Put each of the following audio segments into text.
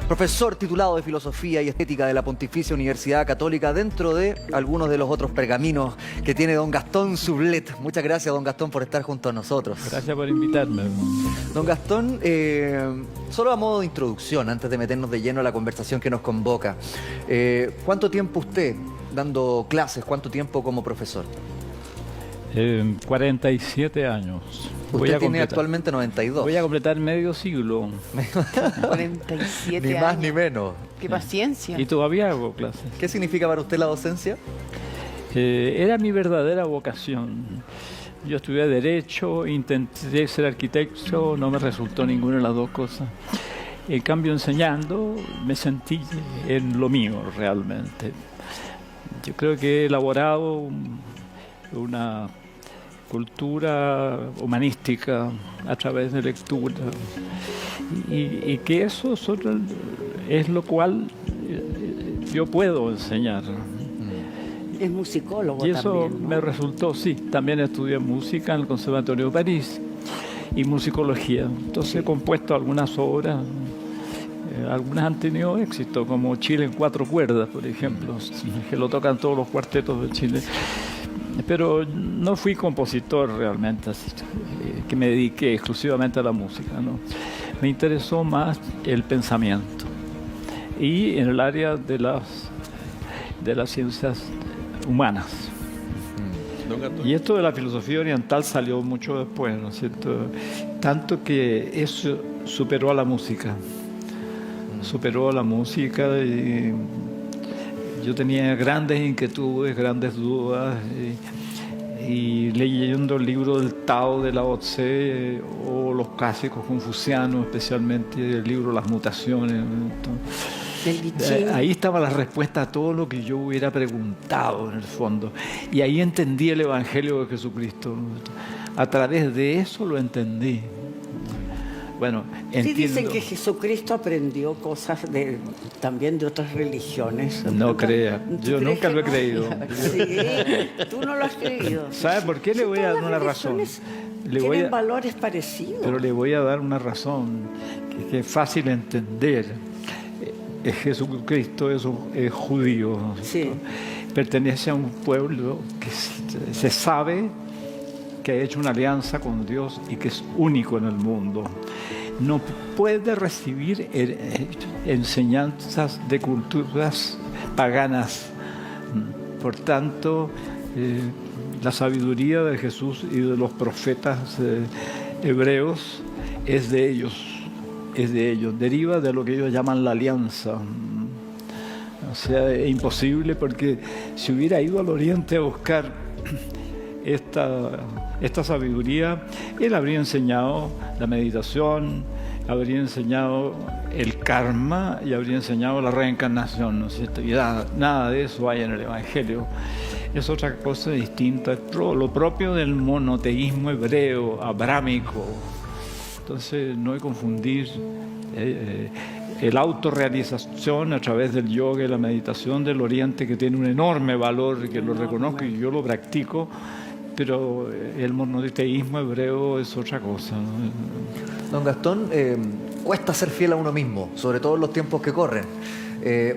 profesor titulado de Filosofía y Estética de la Pontificia Universidad Católica, dentro de algunos de los otros pergaminos que tiene don Gastón Sublet. Muchas gracias, don Gastón, por estar junto a nosotros. Gracias por invitarme. Don Gastón, solo a modo de introducción, antes de meternos de lleno a la conversación que nos convoca, ¿cuánto tiempo usted dando clases? ¿Cuánto tiempo como profesor? 47 años. Usted tiene actualmente 92. Voy a completar medio siglo. 47 ni años. más ni menos. Qué paciencia. Y todavía hago clases. ¿Qué significa para usted la docencia? Era mi verdadera vocación. Yo estudié Derecho, intenté ser arquitecto, no me resultó ninguna de las dos cosas. En cambio, enseñando, me sentí en lo mío realmente. Yo creo que he elaborado una cultura humanística a través de lectura y que eso es lo cual yo puedo enseñar. Es musicólogo y eso también, ¿no? Me resultó, sí, también estudié música en el Conservatorio de París y musicología, entonces he compuesto algunas obras. Algunas han tenido éxito, como Chile en 4 cuerdas, por ejemplo, que lo tocan todos los cuartetos de Chile. Pero no fui compositor realmente, así, que me dediqué exclusivamente a la música, ¿no? Me interesó más el pensamiento. Y en el área de las ciencias humanas. Y esto de la filosofía oriental salió mucho después, ¿no es cierto? Tanto que eso superó a la música. Superó a la música y yo tenía grandes inquietudes, grandes dudas y leyendo el libro del Tao de Lao Tse o los clásicos confucianos, especialmente el libro Las Mutaciones. Ahí estaba la respuesta a todo lo que yo hubiera preguntado en el fondo. Y ahí entendí el Evangelio de Jesucristo. A través de eso lo entendí. Bueno, sí, dicen que Jesucristo aprendió cosas también de otras religiones. No crea, yo nunca lo he creído. Sí, tú no lo has creído. ¿Sabe por qué? Le voy a dar una razón. Tienen valores parecidos. Pero le voy a dar una razón que es fácil de entender. Jesucristo es judío, ¿no? Sí. Pertenece a un pueblo que se sabe que ha hecho una alianza con Dios y que es único en el mundo. No puede recibir enseñanzas de culturas paganas. Por tanto, la sabiduría de Jesús y de los profetas hebreos es de ellos, deriva de lo que ellos llaman la alianza. O sea, es imposible, porque si hubiera ido al Oriente a buscar esta sabiduría, él habría enseñado la meditación, habría enseñado el karma y habría enseñado la reencarnación, ¿no es cierto? Y nada de eso hay en el Evangelio. Es otra cosa distinta, es lo propio del monoteísmo hebreo, abrámico. Entonces no hay que confundir la autorrealización a través del yoga y la meditación del Oriente, que tiene un enorme valor, que lo reconozco y yo lo practico, pero el monoteísmo hebreo es otra cosa, ¿no? Don Gastón, cuesta ser fiel a uno mismo, sobre todo en los tiempos que corren.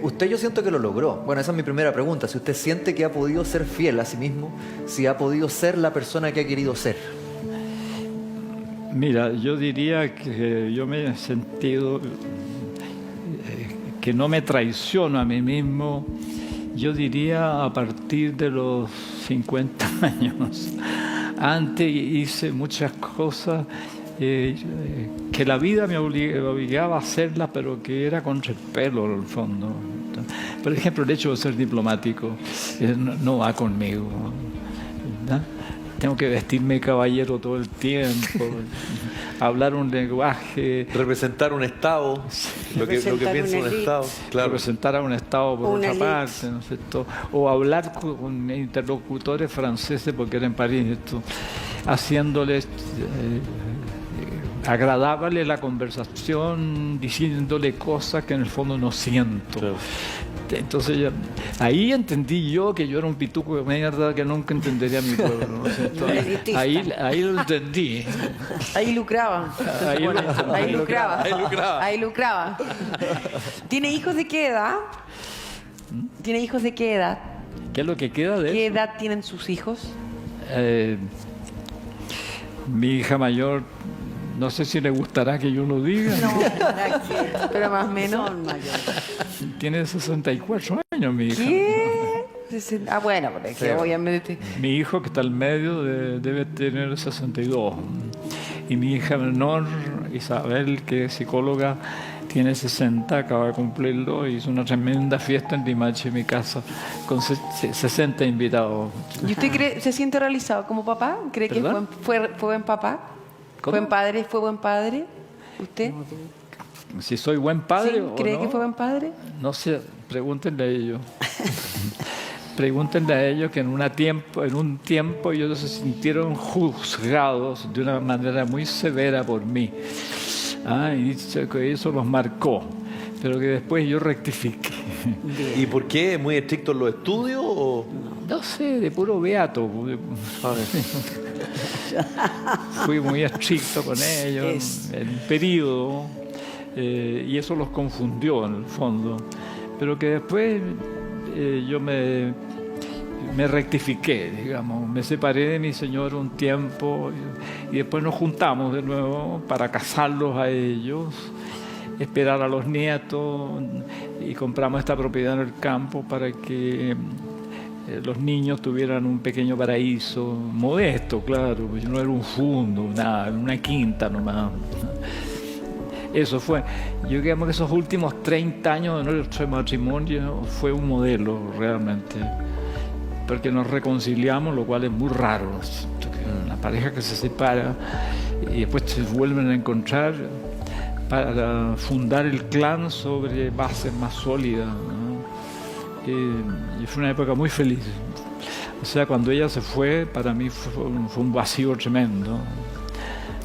Usted, yo siento que lo logró. Bueno, esa es mi primera pregunta. Si usted siente que ha podido ser fiel a sí mismo, si ha podido ser la persona que ha querido ser. Mira, yo diría que yo me he sentido que no me traiciono a mí mismo, yo diría a partir de los 50 años. Antes hice muchas cosas que la vida me obligaba a hacerlas, pero que era contra el pelo, en el fondo. Por ejemplo, el hecho de ser diplomático no va conmigo, ¿verdad? Tengo que vestirme de caballero todo el tiempo, hablar un lenguaje, representar un Estado, lo que piensa un Estado, claro. Representar a un Estado por otra parte, ¿no es cierto? O hablar con interlocutores franceses, porque era en París, haciéndoles agradable la conversación, diciéndole cosas que en el fondo no siento. Claro. Entonces ahí entendí yo que yo era un pituco de mierda que nunca entendería a mi pueblo, ¿no es cierto? Ahí lo entendí. Ahí lucraba. Ahí lucraba. ¿Tiene hijos de qué edad? ¿Tiene hijos de qué edad? ¿Qué es lo que queda de ¿Qué eso? edad tienen sus hijos? Mi hija mayor, no sé si le gustará que yo lo diga. Pero más o menos. Son mayores. Tiene 64 años mi hija. ¿Qué? Bueno, porque Sí. obviamente. Mi hijo que está al medio debe tener 62. Y mi hija menor, Isabel, que es psicóloga, tiene 60, acaba de cumplirlo. Hizo una tremenda fiesta en Limache, mi casa, con 60 invitados. ¿Y usted se siente realizado como papá? ¿Cree que ¿Perdón? fue buen papá? ¿Cómo? ¿Fue buen padre? ¿Usted? Si soy buen padre ¿Sí? o ¿Cree no, que fue buen padre? no sé, pregúntenle a ellos. Pregúntenle a ellos que en un tiempo ellos se sintieron juzgados de una manera muy severa por mí. Y que eso los marcó, pero que después yo rectifiqué. ¿Y por qué? ¿Muy estricto en los estudios? O... No sé, de puro beato. Fui muy estricto con ellos en un periodo, y eso los confundió en el fondo. Pero que después yo me rectifiqué, digamos. Me separé de mi señor un tiempo y después nos juntamos de nuevo para casarlos a ellos, esperar a los nietos, y compramos esta propiedad en el campo para que los niños tuvieran un pequeño paraíso, modesto, claro, pues no era un fundo, nada, una quinta nomás. Eso fue. Yo creo que esos últimos 30 años de nuestro matrimonio fue un modelo realmente, porque nos reconciliamos, lo cual es muy raro. Una pareja que se separa y después se vuelven a encontrar para fundar el clan sobre bases más sólidas, ¿no? Y fue una época muy feliz. O sea, cuando ella se fue, para mí fue un vacío tremendo.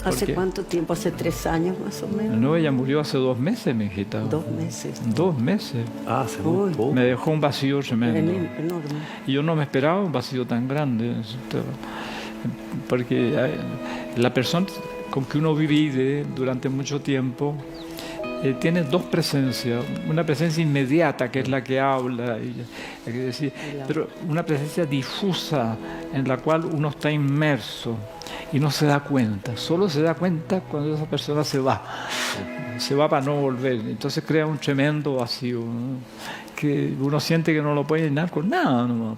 ¿Hace Porque- cuánto tiempo? ¿Hace 3 años más o menos? No, ella murió hace 2 meses, mi hijita. 2 meses. 2 meses. hace muy Uy. poco. Me dejó un vacío tremendo. Enorme. Y yo no me esperaba un vacío tan grande. Porque la persona con que uno vive durante mucho tiempo tiene 2 presencias. Una presencia inmediata, que es la que habla, hay que decir, pero una presencia difusa en la cual uno está inmerso y no se da cuenta. Solo se da cuenta cuando esa persona se va. Se va para no volver. Entonces crea un tremendo vacío, ¿no? Que uno siente que no lo puede llenar con nada nomás.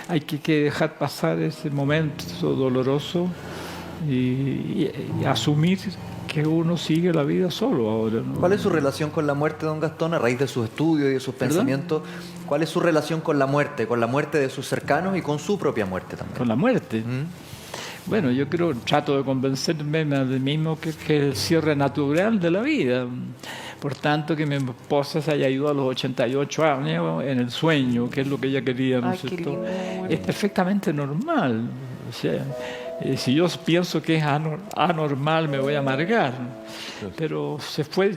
Hay que dejar pasar ese momento doloroso y asumir que uno sigue la vida solo ahora, ¿no? ¿Cuál es su relación con la muerte, don Gastón, a raíz de sus estudios y de sus ¿Perdón? pensamientos? ¿Cuál es su relación con la muerte de sus cercanos y con su propia muerte también? Con la muerte. ¿Mm? Bueno, yo trato de convencerme a mí mismo que es el cierre natural de la vida. Por tanto, que mi esposa se haya ido a los 88 años en el sueño, que es lo que ella quería, ¿no Ay, es qué cierto? lindo. Es perfectamente normal. O sea, si yo pienso que es anormal, me voy a amargar. Pero se fue,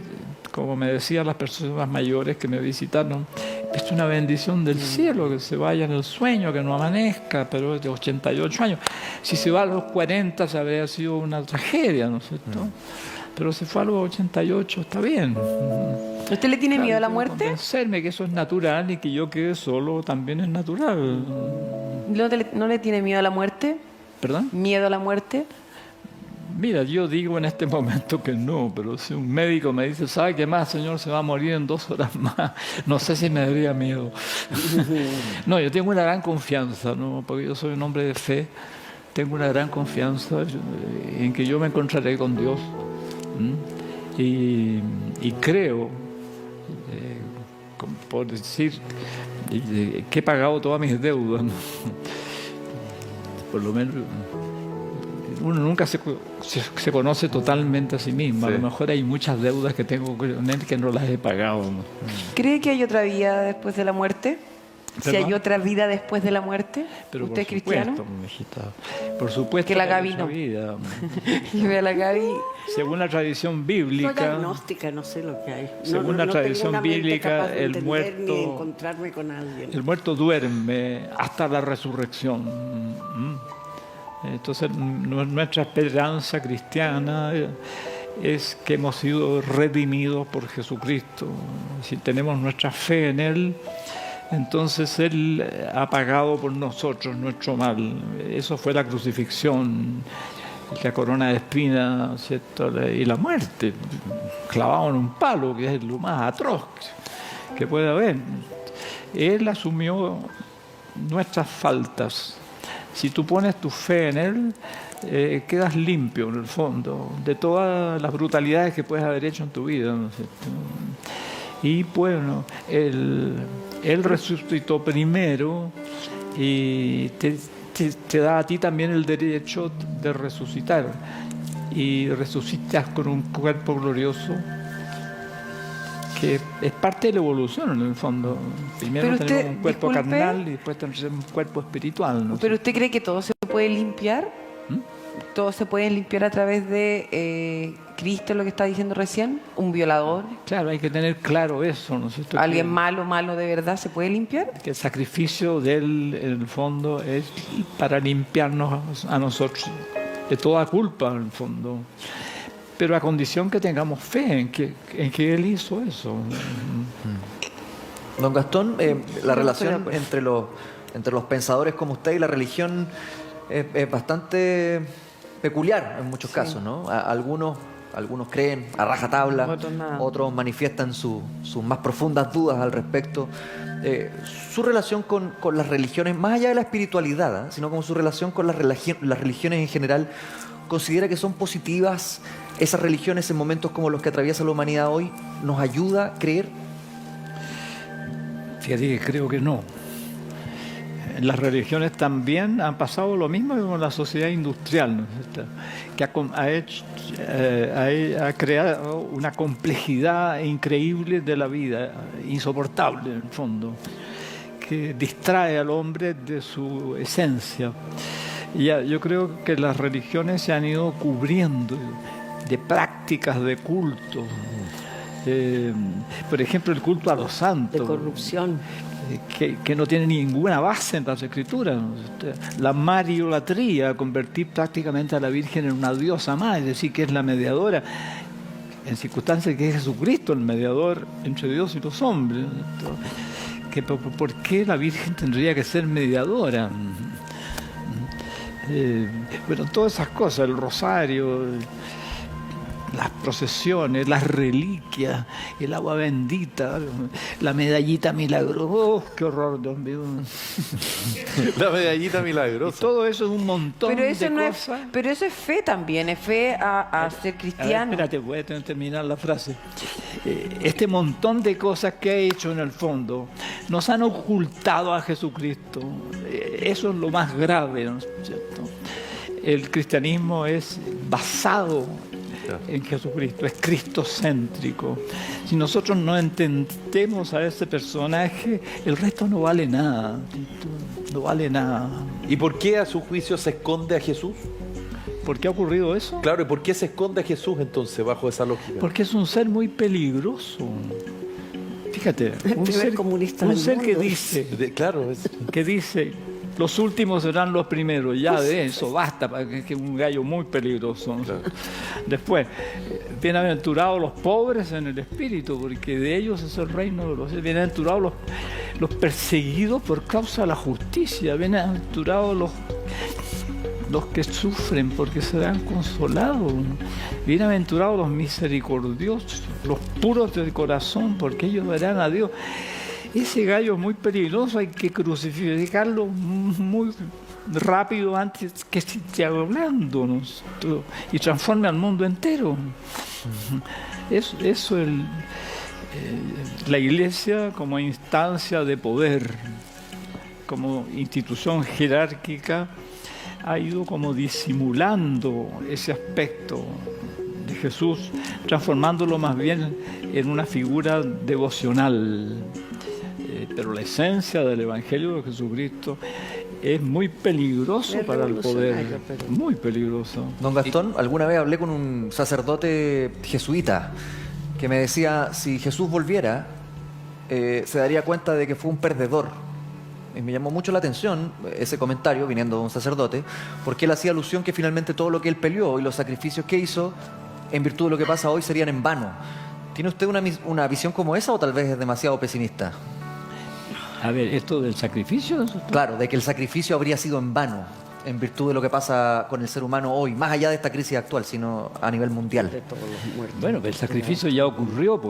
como me decían las personas mayores que me visitaron, es una bendición del cielo que se vaya en el sueño, que no amanezca, pero es de 88 años. Si se va a los 40, se habría sido una tragedia, ¿no es cierto? Pero se fue a los 88, está bien. ¿Usted le tiene miedo a la muerte? Convencerme que eso es natural y que yo quede solo también es natural. ¿No le tiene miedo a la muerte? ¿Perdón? ¿Miedo a la muerte? Mira, yo digo en este momento que no, pero si un médico me dice, ¿sabe qué más, señor? Se va a morir en 2 horas más. No sé si me daría miedo. No, yo tengo una gran confianza, ¿no? Porque yo soy un hombre de fe. Tengo una gran confianza en que yo me encontraré con Dios. Y creo, por decir, que he pagado todas mis deudas, ¿no? Por lo menos uno nunca se conoce totalmente a sí mismo. Sí. A lo mejor hay muchas deudas que tengo con él que no las he pagado, ¿no? ¿Cree que hay otra vida después de la muerte? si ¿Perdón? hay otra vida después de la muerte? Pero ¿Usted es por cristiano? supuesto, mijita. Por supuesto Que la hay Gaby otra no. vida. Y ve a la Gaby. Según la tradición Soy bíblica, agnóstica, no sé lo que hay. Según la tengo tradición una mente bíblica, capaz de el entender muerto- ni encontrarme con alguien. el muerto duerme hasta la resurrección. Entonces, nuestra esperanza cristiana es que hemos sido redimidos por Jesucristo. Si tenemos nuestra fe en Él, entonces Él ha pagado por nosotros nuestro mal. Eso fue la crucifixión, la corona de espinas, ¿cierto? Y la muerte, clavado en un palo, que es lo más atroz que puede haber. Él asumió nuestras faltas. Si tú pones tu fe en Él, quedas limpio en el fondo de todas las brutalidades que puedes haber hecho en tu vida, ¿no es cierto? Y bueno, Él resucitó primero y te da a ti también el derecho de resucitar. Y resucitas con un cuerpo glorioso que es parte de la evolución en el fondo. Primero Pero tenemos usted, un cuerpo disculpe, carnal y después tenemos un cuerpo espiritual, ¿no? ¿Pero usted cree que todo se puede limpiar? ¿Todo se puede limpiar a través de Cristo, lo que está diciendo recién? ¿Un violador? Claro, hay que tener claro eso, ¿no es cierto? ¿Alguien malo de verdad se puede limpiar? Que el sacrificio de Él, en el fondo, es para limpiarnos a nosotros de toda culpa, en el fondo. Pero a condición que tengamos fe en que Él hizo eso. Don Gastón, la No estoy de relación acuerdo. entre los pensadores como usted y la religión es bastante peculiar en muchos casos, ¿no? Algunos creen a rajatabla, Otros nada. otros manifiestan sus más profundas dudas al respecto. Su relación con las religiones, más allá de la espiritualidad, sino como su relación con las religiones en general, ¿considera que son positivas esas religiones en momentos como los que atraviesa la humanidad hoy? ¿Nos ayuda a creer? Fíjate que creo que no. Las religiones también han pasado lo mismo que con la sociedad industrial, ¿no es cierto? Que ha creado una complejidad increíble de la vida, insoportable en el fondo, que distrae al hombre de su esencia. Yo creo que las religiones se han ido cubriendo de prácticas de culto. Por ejemplo, el culto a los santos. De corrupción. Que no tiene ninguna base en las escrituras. La mariolatría, convertir prácticamente a la Virgen en una diosa más, es decir, que es la mediadora, en circunstancias que es Jesucristo el mediador entre Dios y los hombres. ¿Por qué la Virgen tendría que ser mediadora? Bueno, todas esas cosas, el rosario, las procesiones, las reliquias, el agua bendita, la medallita milagrosa. ¡Oh, qué horror, Dios mío! La medallita milagrosa. Todo eso es un montón Pero eso, de no es, cosas. pero eso es fe también, es fe a ser A ver, cristiano. espérate, voy a terminar la frase. Este montón de cosas que ha hecho en el fondo nos han ocultado a Jesucristo. Eso es lo más grave, ¿no es cierto? El cristianismo es basado en Jesucristo, es cristocéntrico. Si nosotros no entendemos a ese personaje, el resto no vale nada. No vale nada. ¿Y por qué a su juicio se esconde a Jesús? ¿Por qué ha ocurrido eso? Claro, ¿y por qué se esconde a Jesús entonces bajo esa lógica? Porque es un ser muy peligroso. Fíjate, un primer ser, comunista un del ser que mundo. dice, los últimos serán los primeros. Ya de eso basta, para que es un gallo muy peligroso. Claro. Después, bienaventurados los pobres en el espíritu, porque de ellos es el reino de los cielos. Bienaventurados los perseguidos por causa de la justicia. Bienaventurados los que sufren, porque serán consolados. Bienaventurados los misericordiosos, los puros de corazón, porque ellos verán a Dios. Ese gallo es muy peligroso, hay que crucificarlo muy rápido antes que se esté hablando, ¿no? Y transforme al mundo entero. Eso es la Iglesia como instancia de poder, como institución jerárquica, ha ido como disimulando ese aspecto de Jesús, transformándolo más bien en una figura devocional. pero la esencia del Evangelio de Jesucristo es muy peligroso Es para el poder, revolucionario, pero- muy peligroso. Don Gastón, alguna vez hablé con un sacerdote jesuita que me decía, si Jesús volviera, se daría cuenta de que fue un perdedor. Y me llamó mucho la atención ese comentario, viniendo de un sacerdote, porque él hacía alusión que finalmente todo lo que él peleó y los sacrificios que hizo, en virtud de lo que pasa hoy, serían en vano. ¿Tiene usted una visión como esa o tal vez es demasiado pesimista? A ver, esto del sacrificio, Claro, de que el sacrificio habría sido en vano, en virtud de lo que pasa con el ser humano hoy, más allá de esta crisis actual, sino a nivel mundial. De todos los muertos. bueno, el sacrificio ya ocurrió,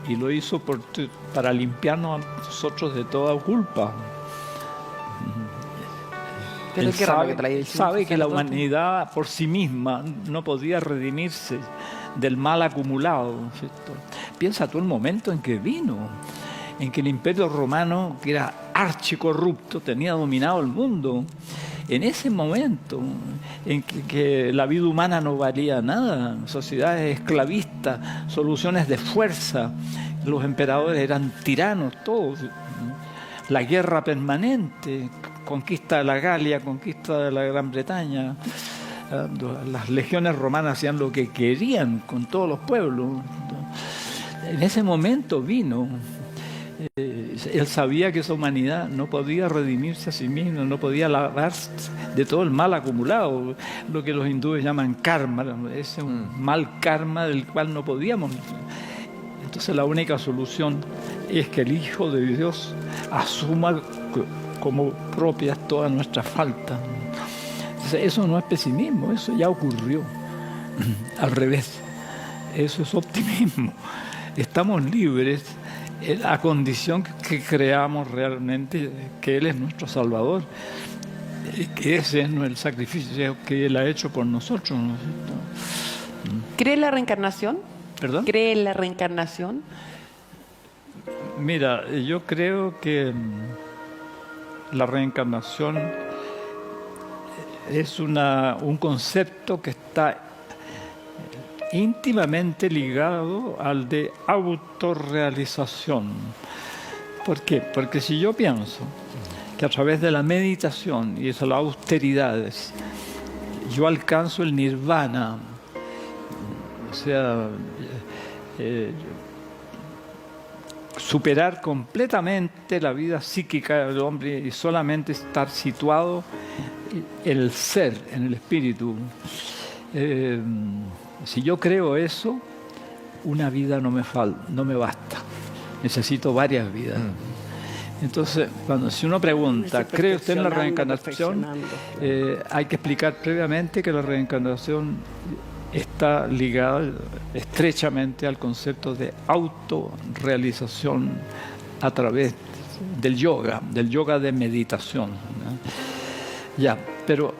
y lo hizo para limpiarnos a nosotros de toda culpa. Pero Él qué raro sabe, que te la haya él dicho un sabe que la sacerdote. humanidad por sí misma no podía redimirse del mal acumulado, ¿cierto? Piensa tú el momento en que vino, en que el Imperio Romano, que era archicorrupto, tenía dominado el mundo. En ese momento en que la vida humana no valía nada, sociedades esclavistas, soluciones de fuerza, los emperadores eran tiranos todos, la guerra permanente, conquista de la Galia, conquista de la Gran Bretaña, las legiones romanas hacían lo que querían con todos los pueblos. En ese momento vino. Él sabía que esa humanidad no podía redimirse a sí misma, no podía lavarse de todo el mal acumulado, lo que los hindúes llaman karma, ese un mal karma del cual no podíamos. Entonces la única solución es que el Hijo de Dios asuma como propias todas nuestras faltas. Entonces, eso no es pesimismo, eso ya ocurrió. Al revés, eso es optimismo. Estamos libres a condición que creamos realmente que Él es nuestro Salvador, que ese es el sacrificio que Él ha hecho por nosotros, ¿no es cierto? ¿Cree en la reencarnación? ¿Perdón? ¿Cree en la reencarnación? Mira, yo creo que la reencarnación es un concepto que está íntimamente ligado al de autorrealización. ¿Por qué? Porque si yo pienso que a través de la meditación y de las austeridades yo alcanzo el nirvana, o sea, superar completamente la vida psíquica del hombre y solamente estar situado en el ser, en el espíritu. Si yo creo eso, una vida no me basta. Necesito varias vidas. Entonces, si uno pregunta, ¿cree usted en la reencarnación? Hay que explicar previamente que la reencarnación está ligada estrechamente al concepto de autorrealización a través del yoga de meditación, ¿no? Ya, pero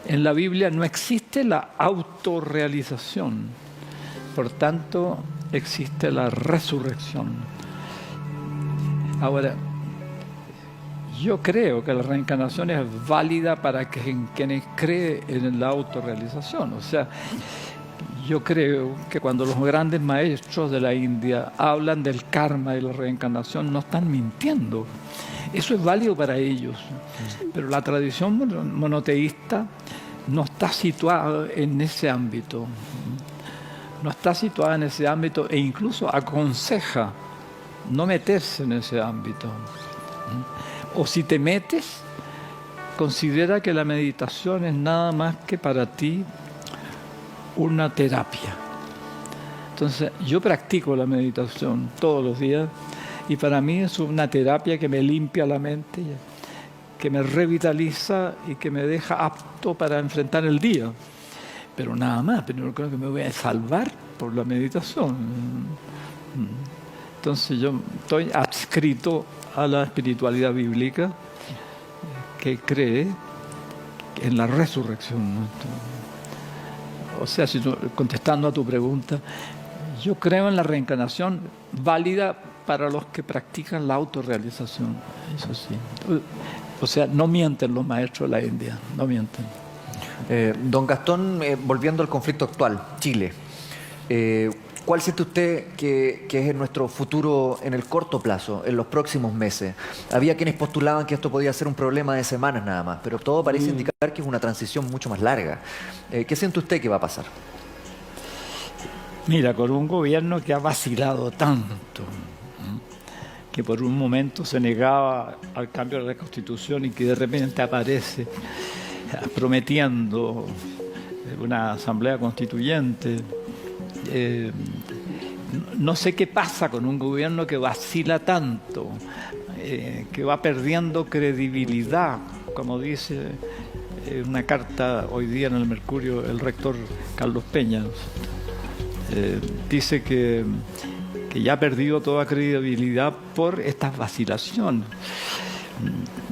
en la Biblia no existe la autorrealización, por tanto existe la resurrección. Ahora, yo creo que la reencarnación es válida para quienes creen en la autorrealización. O sea, yo creo que cuando los grandes maestros de la India hablan del karma y la reencarnación, no están mintiendo. Eso es válido para ellos. Pero la tradición monoteísta no está situada en ese ámbito. No está situada en ese ámbito e incluso aconseja no meterse en ese ámbito. O si te metes, considera que la meditación es nada más que para ti una terapia. Entonces, yo practico la meditación todos los días y para mí es una terapia que me limpia la mente, que me revitaliza y que me deja apto para enfrentar el día. Pero nada más, pero no creo que me voy a salvar por la meditación. Entonces yo estoy adscrito a la espiritualidad bíblica que cree en la resurrección, ¿no? O sea, contestando a tu pregunta, yo creo en la reencarnación válida para los que practican la autorrealización, eso sí. O sea, no mienten los maestros de la India, no mienten. Don Gastón, volviendo al conflicto actual, Chile. ¿Cuál siente usted que es nuestro futuro en el corto plazo, en los próximos meses? Había quienes postulaban que esto podía ser un problema de semanas nada más, pero todo parece indicar que es una transición mucho más larga. ¿Qué siente usted que va a pasar? Mira, con un gobierno que ha vacilado tanto, que por un momento se negaba al cambio de la Constitución y que de repente aparece prometiendo una asamblea constituyente. No sé qué pasa con un gobierno que vacila tanto, que va perdiendo credibilidad, como dice una carta hoy día en el Mercurio el rector Carlos Peña. Dice que ya ha perdido toda credibilidad por estas vacilaciones.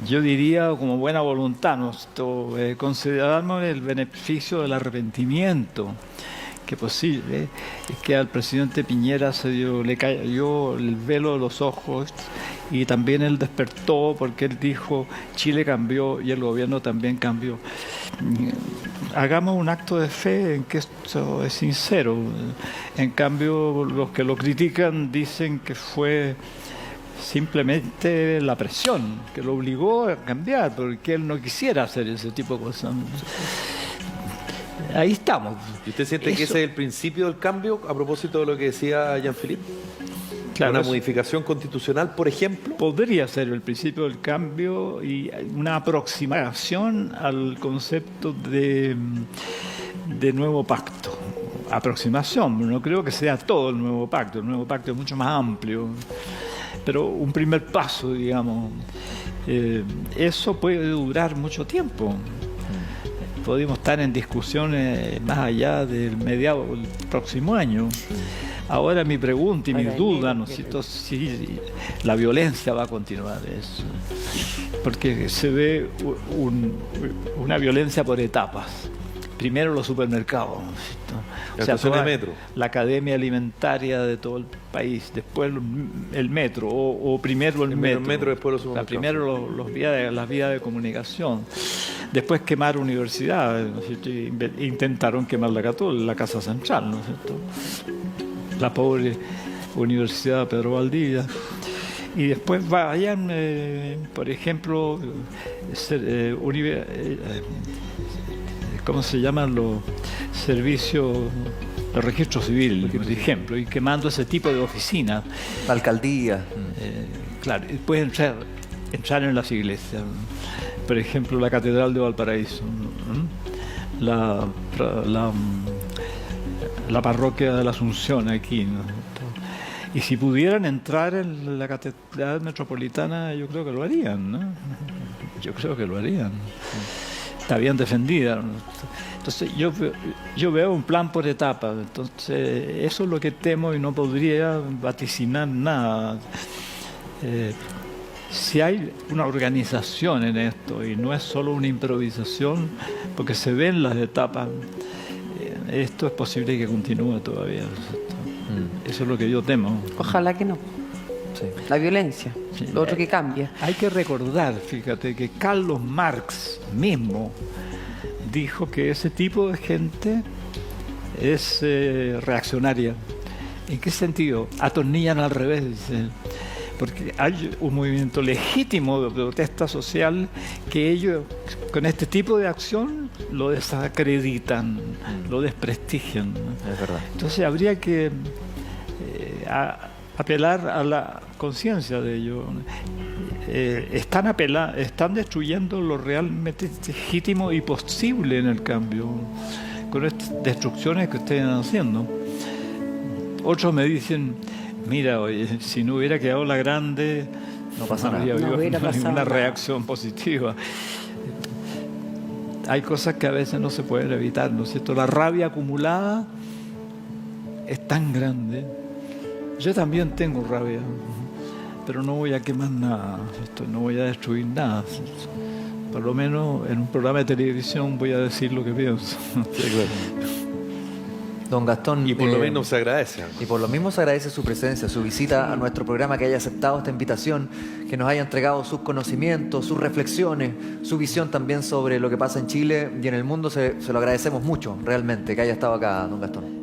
Yo diría, como buena voluntad, consideramos el beneficio del arrepentimiento, que posible es que al presidente Piñera le cayó el velo de los ojos y también él despertó porque él dijo Chile cambió y el gobierno también cambió. Hagamos un acto de fe en que esto es sincero. En cambio, los que lo critican dicen que fue simplemente la presión que lo obligó a cambiar porque él no quisiera hacer ese tipo de cosas. Ahí estamos. ¿Y usted siente que ese es el principio del cambio a propósito de lo que decía Jean-Philippe? Claro, ¿Una modificación constitucional, por ejemplo? Podría ser el principio del cambio y una aproximación al concepto de nuevo pacto. Aproximación, no creo que sea todo el nuevo pacto. El nuevo pacto es mucho más amplio. Pero un primer paso, digamos. Eso puede durar mucho tiempo. Podemos estar en discusiones más allá del mediado del próximo año. Ahora mi pregunta y mi duda, ¿no es cierto?, si la violencia va a continuar eso. Porque se ve una violencia por etapas. Primero los supermercados, ¿no es cierto? O sea, toda metro. La cademia alimentaria de todo el país, después el metro, o primero el metro. Metro, después los supermercados. Primero las vías de comunicación. Después quemar universidades, ¿no es cierto? Intentaron quemar la Casa Central, ¿no es cierto? La pobre Universidad Pedro Valdivia. Y después vayan, por ejemplo, ¿cómo se llaman los servicios de registro civil, por ejemplo? Y quemando ese tipo de oficinas. La alcaldía. Claro, y pueden entrar en las iglesias. Por ejemplo, la Catedral de Valparaíso, la parroquia de la Asunción aquí, ¿no? Y si pudieran entrar en la Catedral Metropolitana, yo creo que lo harían, ¿no? Yo creo que lo harían. Está bien defendida, ¿no? Entonces yo veo un plan por etapas. Entonces eso es lo que temo y no podría vaticinar nada. Si hay una organización en esto y no es solo una improvisación, porque se ven las etapas, esto es posible que continúe todavía. Eso es lo que yo temo. Ojalá que no. Sí. La violencia, lo otro que cambia. Hay que recordar, fíjate, que Carlos Marx mismo dijo que ese tipo de gente es reaccionaria. ¿En qué sentido? Atornillan al revés, dice. Porque hay un movimiento legítimo de protesta social que ellos, con este tipo de acción, lo desacreditan, lo desprestigian. Es verdad. Entonces habría que apelar a la conciencia de ellos. Están destruyendo lo realmente legítimo y posible en el cambio, con estas destrucciones que estén haciendo. Otros me dicen, mira, oye, si no hubiera quedado la grande, no pasa nada. habría No hubiera pasado ninguna nada. reacción positiva. Hay cosas que a veces no se pueden evitar, ¿no es cierto? La rabia acumulada es tan grande. Yo también tengo rabia, pero no voy a quemar nada, ¿cierto? No voy a destruir nada. ¿cierto? Por lo menos en un programa de televisión voy a decir lo que pienso. Sí, claro. Don Gastón. Y por lo menos se agradece. Y por lo mismo se agradece su presencia, su visita a nuestro programa, que haya aceptado esta invitación, que nos haya entregado sus conocimientos, sus reflexiones, su visión también sobre lo que pasa en Chile y en el mundo. Se lo agradecemos mucho, realmente, que haya estado acá, don Gastón.